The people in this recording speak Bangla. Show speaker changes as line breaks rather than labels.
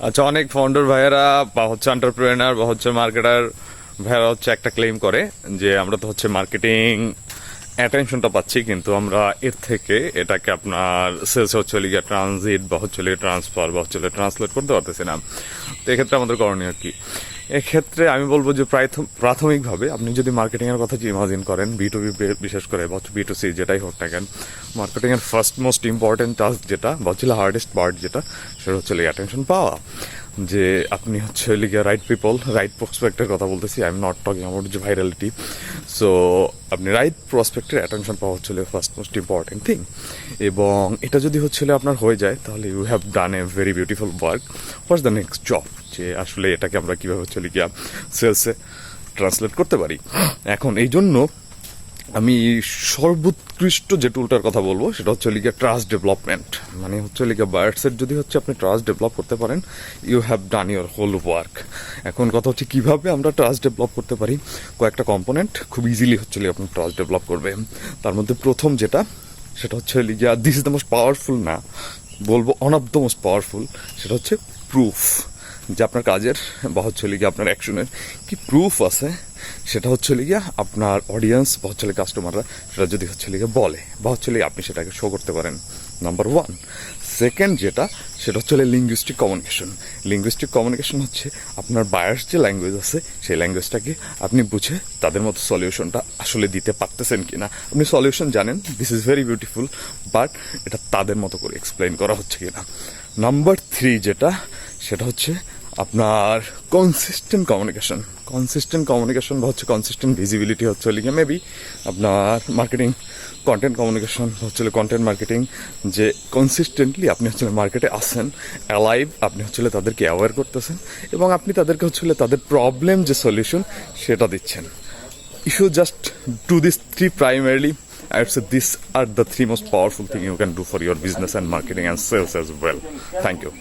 আচ্ছা, অনেক ফাউন্ডার ভাইয়েরা বা হচ্ছে এন্টারপ্রেনার বা হচ্ছে মার্কেটার ভাইয়েরা হচ্ছে একটা ক্লেম করে যে আমরা তো হচ্ছে মার্কেটিং অ্যাটেনশনটা পাচ্ছি, কিন্তু আমরা এর থেকে এটাকে আপনার সেলস হচ্ছে লিগে ট্রানজিট বা হচ্ছে লিগে ট্রান্সফার বা হচ্ছে ট্রান্সলেট করতে পারতেছি না। তো এক্ষেত্রে আমাদের করণীয় কি? এক্ষেত্রে আমি বলবো যে প্রাথমিকভাবে আপনি যদি মার্কেটিংয়ের কথা ইমাজিন করেন, B2B বিশেষ করে বা B2C যেটাই হোক না কেন, মার্কেটিংয়ের ফার্স্ট মোস্ট ইম্পর্টেন্ট টাস্ক যেটা বা হচ্ছে হার্ডেস্ট পার্ট যেটা, সেটা হচ্ছে অ্যাটেনশন পাওয়া। যে আপনি হচ্ছে লিগে রাইট পিপল, রাইট প্রসপেক্টের কথা বলতেছি, I am not talking about যে ভাইরালিটি। সো আপনি রাইট প্রসপেক্টের অ্যাটেনশন পাওয়া হচ্ছে ফার্স্ট মোস্ট ইম্পর্টেন্ট থিং। এবং এটা যদি হচ্ছে আপনার হয়ে যায়, তাহলে you have done a very beautiful work. What's the next job? যে আসলে এটাকে আমরা কীভাবে হচ্ছে লিগিয়া সেলসে ট্রান্সলেট করতে পারি। এখন এই জন্য আমি সর্বোৎকৃষ্ট যে টুলটার কথা বলবো সেটা হচ্ছে লিগে ট্রাস্ট ডেভেলপমেন্ট। মানে হচ্ছে লিগে বায়ার্সের যদি হচ্ছে আপনি ট্রাস্ট ডেভেলপ করতে পারেন, you have done your whole work. এখন কথা হচ্ছে কিভাবে আমরা ট্রাস্ট ডেভেলপ করতে পারি। কয়েকটা কম্পোনেন্ট খুব ইজিলি হচ্ছে আপনি ট্রাস্ট ডেভেলপ করবে। তার মধ্যে প্রথম যেটা, সেটা হচ্ছে লিগিয়া this is the most powerful, না বলবো one of the most powerful, সেটা হচ্ছে প্রুফ। যে আপনার কাজের বা হচ্ছে লিগে আপনার অ্যাকশনের কি প্রুফ আছে, সেটা হচ্ছে লিগে আপনার অডিয়েন্স বা হচ্ছে কাস্টমাররা সেটা যদি হচ্ছে লিগে বলে বা হচ্ছে লিগে আপনি সেটাকে শো করতে পারেন, নাম্বার ওয়ান। সেকেন্ড যেটা, সেটা হচ্ছে লিঙ্গুইস্টিক কমিউনিকেশন। লিঙ্গুইস্টিক কমিউনিকেশন হচ্ছে আপনার বায়ার্স যে ল্যাঙ্গুয়েজ আছে সেই ল্যাঙ্গুয়েজটাকে আপনি বুঝে তাদের মতো সলিউশনটা আসলে দিতে পারতেছেন কিনা। আপনি সলিউশন জানেন, this is very beautiful, but এটা তাদের মতো করে এক্সপ্লেইন করা হচ্ছে কিনা। নাম্বার থ্রি যেটা, সেটা হচ্ছে আপনার কনসিস্টেন্ট কমিউনিকেশন। কনসিস্টেন্ট কমিউনিকেশন বা হচ্ছে কনসিস্টেন্ট ভিজিবিলিটি হচ্ছে লিগে মেবি আপনার মার্কেটিং কন্টেন্ট কমিউনিকেশন হচ্ছে কন্টেন্ট মার্কেটিং। যে কনসিস্টেন্টলি আপনি হচ্ছে মার্কেটে আসেন, অ্যালাইভ, আপনি হচ্ছে তাদেরকে অ্যাওয়্যার করতেছেন এবং আপনি তাদেরকে হচ্ছে তাদের প্রবলেম যে সলিউশন সেটা দিচ্ছেন। If you just do these three primarily, I would say these are the three most powerful things you can do for your business and marketing and sales as well. Thank you.